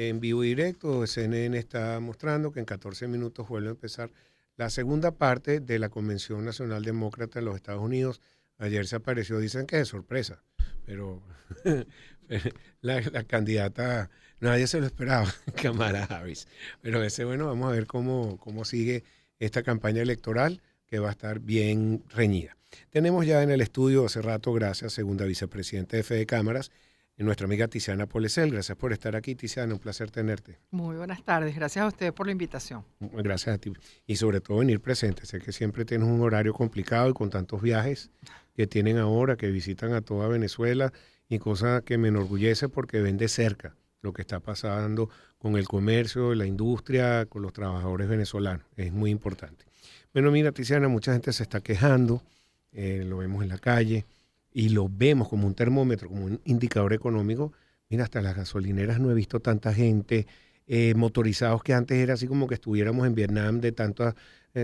en vivo y directo. CNN está mostrando que en 14 minutos vuelve a empezar la segunda parte de la Convención Nacional Demócrata en los Estados Unidos. Ayer se apareció, dicen que de sorpresa, pero la candidata, nadie se lo esperaba, Kamala Harris. Pero ese, bueno, vamos a ver cómo sigue esta campaña electoral, que va a estar bien reñida. Tenemos ya en el estudio hace rato, gracias, segunda vicepresidenta de Fede Cámaras, nuestra amiga Tiziana Polesel. Gracias por estar aquí, Tiziana, un placer tenerte. Muy buenas tardes, gracias a ustedes por la invitación. Gracias a ti. Y sobre todo venir presente. Sé que siempre tienes un horario complicado y con tantos viajes que tienen ahora, que visitan a toda Venezuela, y cosa que me enorgullece porque ven de cerca lo que está pasando con el comercio, la industria, con los trabajadores venezolanos. Es muy importante. Bueno, mira, Tiziana, mucha gente se está quejando, lo vemos en la calle y lo vemos como un termómetro, como un indicador económico. Mira, hasta las gasolineras no he visto tanta gente, motorizados, que antes era así como que estuviéramos en Vietnam de tantas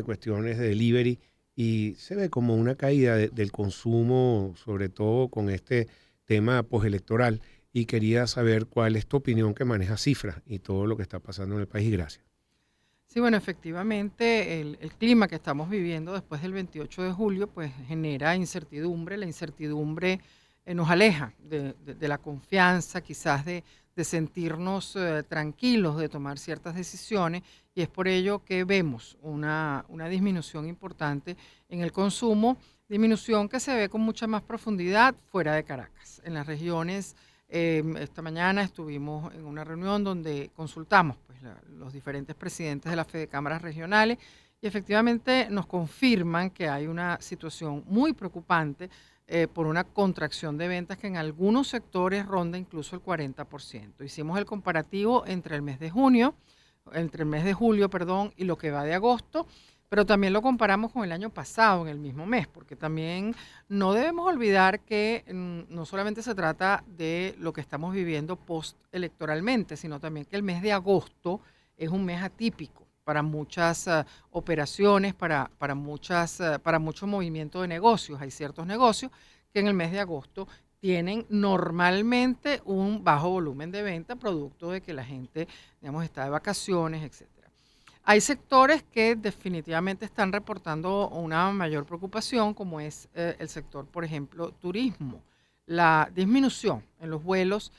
cuestiones de delivery, y se ve como una caída del consumo, sobre todo con este tema postelectoral, y quería saber cuál es tu opinión, que maneja cifras y todo lo que está pasando en el país. Gracias. Sí, bueno, efectivamente el clima que estamos viviendo después del 28 de julio pues genera incertidumbre, la incertidumbre nos aleja de la confianza, quizás de sentirnos tranquilos de tomar ciertas decisiones y es por ello que vemos una disminución importante en el consumo, disminución que se ve con mucha más profundidad fuera de Caracas, en las regiones. Esta mañana estuvimos en una reunión donde consultamos pues, los diferentes presidentes de las Fedecámaras regionales y efectivamente nos confirman que hay una situación muy preocupante por una contracción de ventas que en algunos sectores ronda incluso el 40%. Hicimos el comparativo entre el mes de junio, entre el mes de julio, perdón, y lo que va de agosto, pero también lo comparamos con el año pasado, en el mismo mes, porque también no debemos olvidar que no solamente se trata de lo que estamos viviendo post-electoralmente, sino también que el mes de agosto es un mes atípico para muchas operaciones, para mucho movimiento de negocios. Hay ciertos negocios que en el mes de agosto tienen normalmente un bajo volumen de venta, producto de que la gente, digamos, está de vacaciones, etcétera. Hay sectores que definitivamente están reportando una mayor preocupación, como es el sector, por ejemplo, turismo. La disminución en los vuelos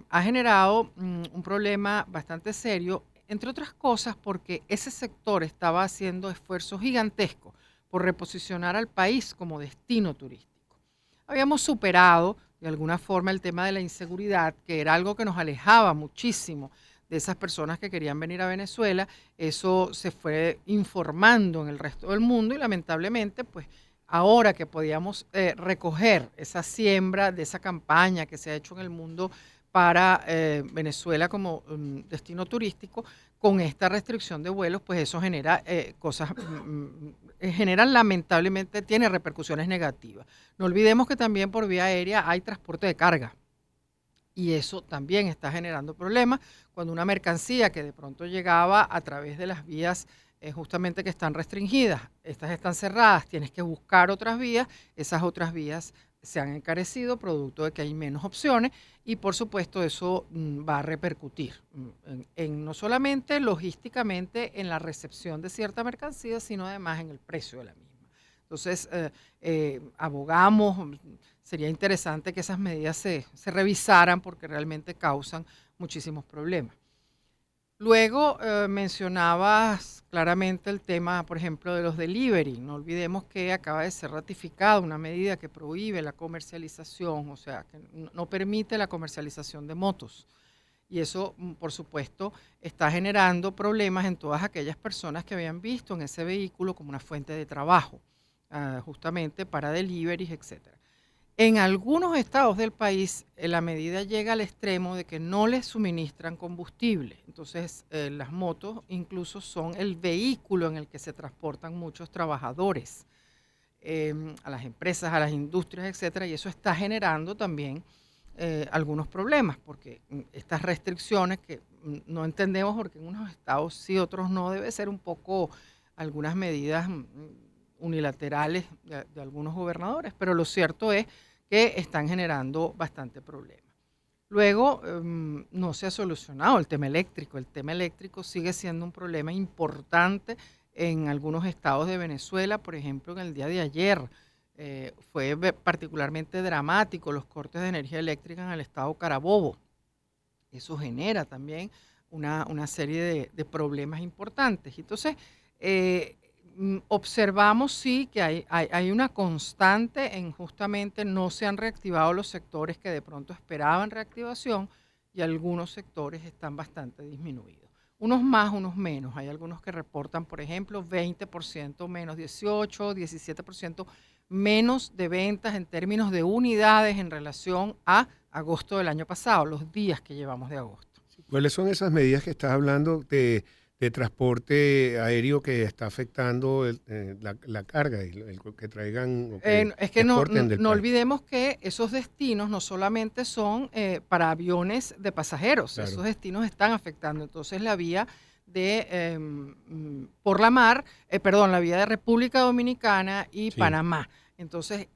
ha generado un problema bastante serio, entre otras cosas porque ese sector estaba haciendo esfuerzos gigantescos por reposicionar al país como destino turístico. Habíamos superado de alguna forma el tema de la inseguridad, que era algo que nos alejaba muchísimo de esas personas que querían venir a Venezuela. Eso se fue informando en el resto del mundo y lamentablemente, pues ahora que podíamos recoger esa siembra de esa campaña que se ha hecho en el mundo para Venezuela como destino turístico, con esta restricción de vuelos, pues eso genera cosas, genera lamentablemente, tiene repercusiones negativas. No olvidemos que también por vía aérea hay transporte de carga. Y eso también está generando problemas cuando una mercancía que de pronto llegaba a través de las vías justamente que están restringidas, estas están cerradas, tienes que buscar otras vías, esas otras vías se han encarecido producto de que hay menos opciones y por supuesto eso va a repercutir no solamente logísticamente en la recepción de cierta mercancía, sino además en el precio de la misma. Entonces, abogamos, sería interesante que esas medidas se revisaran porque realmente causan muchísimos problemas. Luego mencionabas claramente el tema, por ejemplo, de los delivery. No olvidemos que acaba de ser ratificada una medida que prohíbe la comercialización, o sea, que no permite la comercialización de motos. Y eso, por supuesto, está generando problemas en todas aquellas personas que habían visto en ese vehículo como una fuente de trabajo, justamente para deliveries, etcétera. En algunos estados del país, la medida llega al extremo de que no les suministran combustible. Entonces, las motos incluso son el vehículo en el que se transportan muchos trabajadores a las empresas, a las industrias, etcétera, y eso está generando también algunos problemas, porque estas restricciones que no entendemos porque en unos estados sí, otros no, debe ser un poco algunas medidas unilaterales de algunos gobernadores, pero lo cierto es que están generando bastante problema. Luego, no se ha solucionado el tema eléctrico. El tema eléctrico sigue siendo un problema importante en algunos estados de Venezuela. Por ejemplo, en el día de ayer fue particularmente dramático los cortes de energía eléctrica en el estado Carabobo. Eso genera también una serie de problemas importantes. Entonces, observamos sí que hay una constante en justamente no se han reactivado los sectores que de pronto esperaban reactivación y algunos sectores están bastante disminuidos. Unos más, unos menos. Hay algunos que reportan, por ejemplo, 20% menos, 18, 17% menos de ventas en términos de unidades en relación a agosto del año pasado, los días que llevamos de agosto. ¿Cuáles son esas medidas que estás hablando de transporte aéreo que está afectando la carga, que traigan o que Es que no exporten del país? olvidemos que esos destinos no solamente son para aviones de pasajeros, Claro, esos destinos están afectando. Entonces la vía por la mar, la vía de República Dominicana y sí. Panamá. Entonces,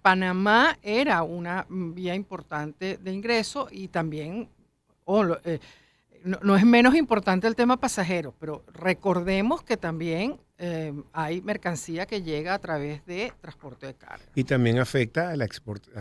Panamá era una vía importante de ingreso y también, no es menos importante el tema pasajero, pero recordemos que también hay mercancía que llega a través de transporte de carga. Y también afecta a a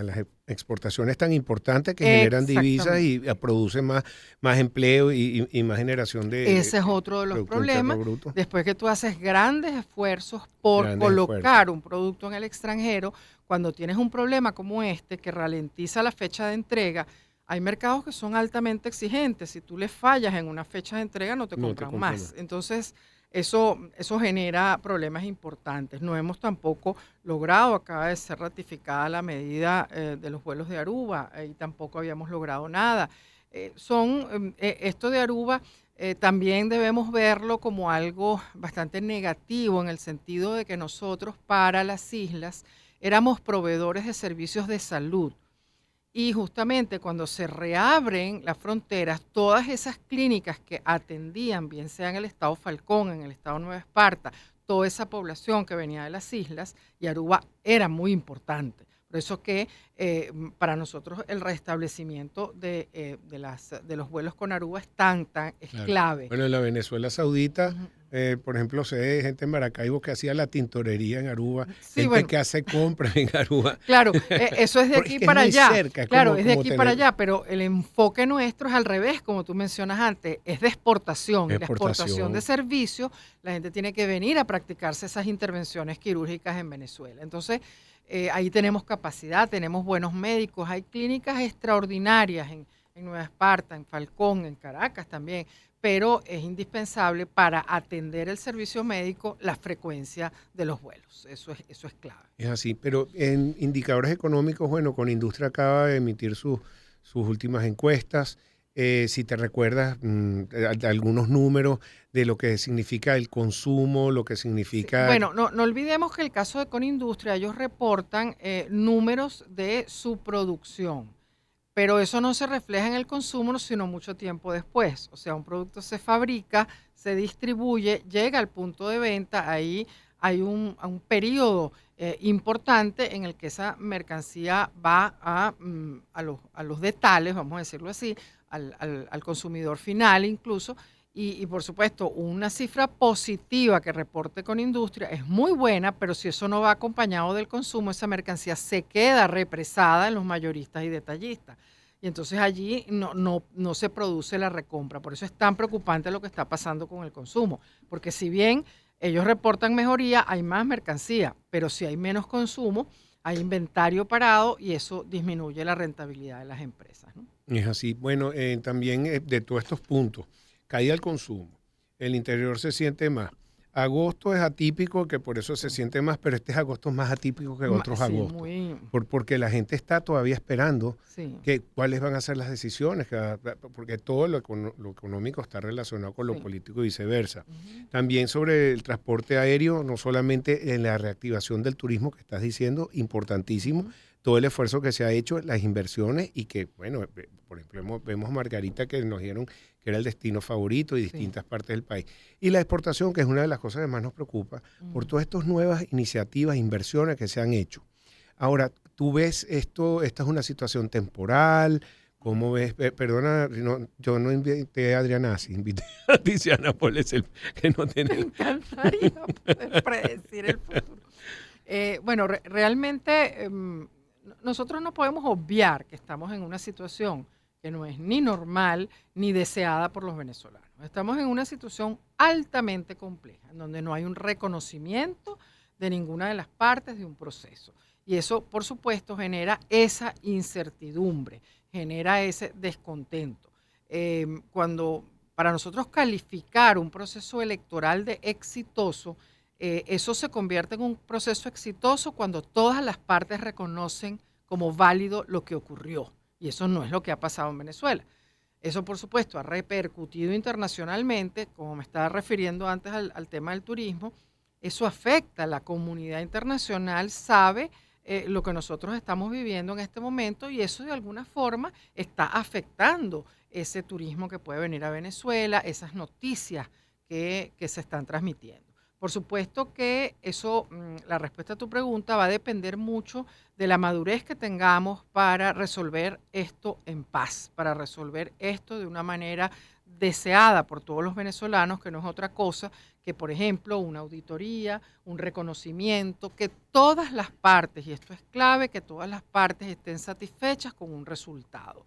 las exportaciones tan importantes que generan divisas Exactamente. y producen más empleo y más generación Ese es de otro de los Producto Interno problemas. Bruto. Después que tú haces grandes esfuerzos por Grandes esfuerzos. colocar un producto en el extranjero, cuando tienes un problema como este que ralentiza la fecha de entrega, hay mercados que son altamente exigentes. Si tú les fallas en una fecha de entrega, no te No te compran compro más. más. Entonces, eso genera problemas importantes. No hemos tampoco logrado, acaba de ser ratificada la medida de los vuelos de Aruba y tampoco habíamos logrado nada. Esto de Aruba también debemos verlo como algo bastante negativo en el sentido de que nosotros para las islas éramos proveedores de servicios de salud. Y justamente cuando se reabren las fronteras, todas esas clínicas que atendían, bien sea en el estado Falcón, en el estado Nueva Esparta, toda esa población que venía de las islas, y Aruba era muy importante. Por eso que para nosotros el restablecimiento de los vuelos con Aruba es Claro. clave. Bueno, en la Venezuela Saudita, Ujú. por ejemplo, sé de gente en Maracaibo que hacía la tintorería en Aruba, Sí, gente bueno, que hace compras en Aruba. claro, eso es de Porque es aquí que es para muy allá. cerca, es Claro, como, es de como aquí para tener allá, pero el enfoque nuestro es al revés, como tú mencionas antes, es de exportación. Y la exportación de exportación. servicios, la gente tiene que venir a practicarse esas intervenciones quirúrgicas en Venezuela. Entonces, ahí tenemos capacidad, tenemos buenos médicos, hay clínicas extraordinarias en Nueva Esparta, en Falcón, en Caracas también, pero es indispensable para atender el servicio médico la frecuencia de los vuelos. Eso es clave. Es así, pero en indicadores económicos, bueno, con Industria acaba de emitir sus últimas encuestas. Si te recuerdas de algunos números de lo que significa el consumo, lo que Sí, significa... bueno, no olvidemos que el caso de Conindustria, ellos reportan números de su producción, pero eso no se refleja en el consumo, sino mucho tiempo después. O sea, un producto se fabrica, se distribuye, llega al punto de venta, ahí hay un periodo importante en el que esa mercancía va a los detales, vamos a decirlo así, al consumidor final incluso. Y por supuesto, una cifra positiva que reporte con industria es muy buena, pero si eso no va acompañado del consumo, esa mercancía se queda represada en los mayoristas y detallistas. Y entonces allí no se produce la recompra. Por eso es tan preocupante lo que está pasando con el consumo. Porque si bien ellos reportan mejoría, hay más mercancía, pero si hay menos consumo, hay inventario parado y eso disminuye la rentabilidad de las empresas, ¿no? Es así. Bueno, también de todos estos puntos, caída del consumo, el interior se siente más. Agosto es atípico, que por eso se Sí. siente más, pero este agosto es más atípico que otros Sí, agostos, muy, porque la gente está todavía esperando sí, cuáles van a ser las decisiones, porque todo lo económico está relacionado con lo sí. político y viceversa. Ujú, También sobre el transporte aéreo, no solamente en la reactivación del turismo que estás diciendo, importantísimo, ujú. todo el esfuerzo que se ha hecho, las inversiones y que, bueno, por ejemplo, vemos Margarita que nos dieron que era el destino favorito y Sí. distintas partes del país. Y la exportación, que es una de las cosas que más nos preocupa, por Ujú. todas estas nuevas iniciativas, inversiones que se han hecho. Ahora, tú ves esta es una situación temporal, ¿Cómo ves? Perdona, yo no invité a Adrianasi, invité a Tiziana Polesel, que no Me tiene... encantaría poder predecir el futuro. Bueno, realmente nosotros no podemos obviar que estamos en una situación que no es ni normal ni deseada por los venezolanos. Estamos en una situación altamente compleja, en donde no hay un reconocimiento de ninguna de las partes de un proceso. Y eso, por supuesto, genera esa incertidumbre, genera ese descontento. Cuando para nosotros calificar un proceso electoral de exitoso, eso se convierte en un proceso exitoso cuando todas las partes reconocen como válido lo que ocurrió. Y eso no es lo que ha pasado en Venezuela. Eso, por supuesto, ha repercutido internacionalmente, como me estaba refiriendo antes al tema del turismo. Eso afecta a la comunidad internacional, sabe lo que nosotros estamos viviendo en este momento y eso de alguna forma está afectando ese turismo que puede venir a Venezuela, esas noticias que se están transmitiendo. Por supuesto que eso, la respuesta a tu pregunta va a depender mucho de la madurez que tengamos para resolver esto en paz, para resolver esto de una manera deseada por todos los venezolanos, que no es otra cosa que, por ejemplo, una auditoría, un reconocimiento, que todas las partes, y esto es clave, que todas las partes estén satisfechas con un resultado.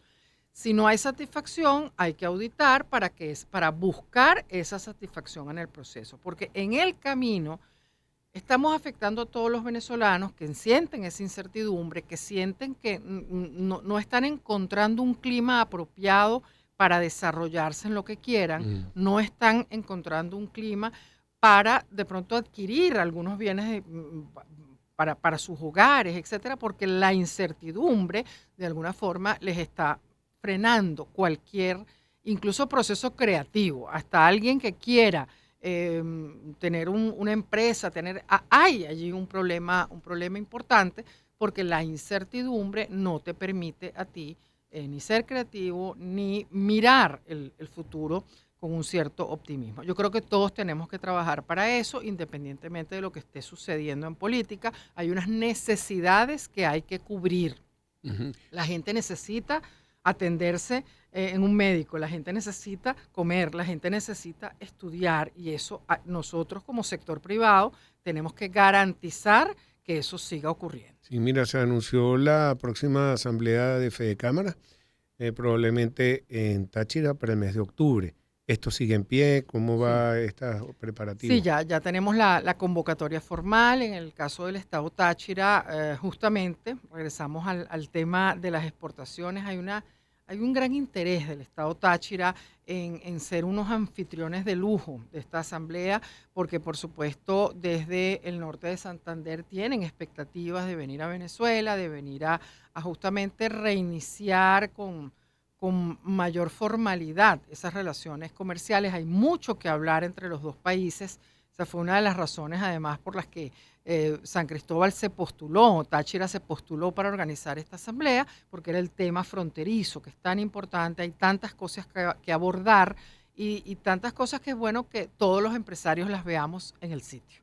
Si no hay satisfacción, hay que auditar para buscar esa satisfacción en el proceso, porque en el camino estamos afectando a todos los venezolanos que sienten esa incertidumbre, que sienten que no están encontrando un clima apropiado para desarrollarse en lo que quieran, no están encontrando un clima para de pronto adquirir algunos bienes para sus hogares, etcétera, porque la incertidumbre de alguna forma les está frenando cualquier, incluso proceso creativo, hasta alguien que quiera tener una empresa, hay allí un problema importante porque la incertidumbre no te permite a ti ni ser creativo ni mirar el futuro con un cierto optimismo. Yo creo que todos tenemos que trabajar para eso, independientemente de lo que esté sucediendo en política. Hay unas necesidades que hay que cubrir. Ujú. La gente necesita atenderse en un médico, la gente necesita comer, la gente necesita estudiar y eso nosotros como sector privado tenemos que garantizar que eso siga ocurriendo. Sí, mira, se anunció la próxima asamblea de Fedecámara, probablemente en Táchira para el mes de octubre. ¿Esto sigue en pie? ¿Cómo Sí. va esta Sí, preparativa? ya tenemos la convocatoria formal. En el caso del Estado Táchira, justamente, regresamos al tema de las exportaciones. Hay un gran interés del Estado Táchira en ser unos anfitriones de lujo de esta asamblea, porque por supuesto desde el norte de Santander tienen expectativas de venir a Venezuela, de venir a justamente reiniciar con mayor formalidad esas relaciones comerciales. Hay mucho que hablar entre los dos países. Esa fue una de las razones, además, por las que San Cristóbal se postuló, Táchira se postuló para organizar esta asamblea, porque era el tema fronterizo, que es tan importante, hay tantas cosas que abordar y tantas cosas que es bueno que todos los empresarios las veamos en el sitio.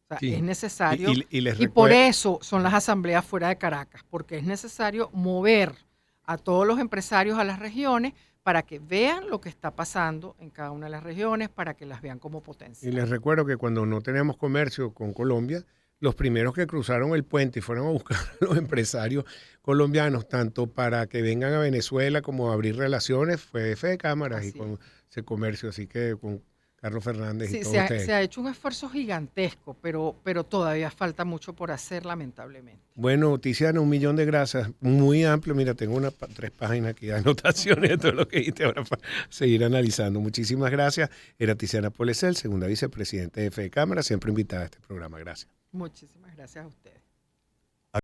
O sea, es Sí. necesario, Y les y por recuerdo, eso son las asambleas fuera de Caracas, porque es necesario mover a todos los empresarios a las regiones para que vean lo que está pasando en cada una de las regiones, para que las vean como potencial. que cuando no teníamos comercio con Colombia, los primeros que cruzaron el puente y fueron a buscar a los empresarios colombianos, tanto para que vengan a Venezuela como a abrir relaciones, fue Fedecámaras y Así es. con ese comercio, así que con Carlos Fernández y Sí, todos se ustedes. ha hecho un esfuerzo gigantesco, pero todavía falta mucho por hacer, lamentablemente. Bueno, Tiziana, 1.000.000 de gracias, muy amplio. Mira, tengo 3 páginas aquí de anotaciones de todo lo que dijiste ahora para seguir analizando. Muchísimas gracias. Era Tiziana Polesel, segunda vicepresidenta de Fedecámara, siempre invitada a este programa. Gracias. Muchísimas gracias a ustedes.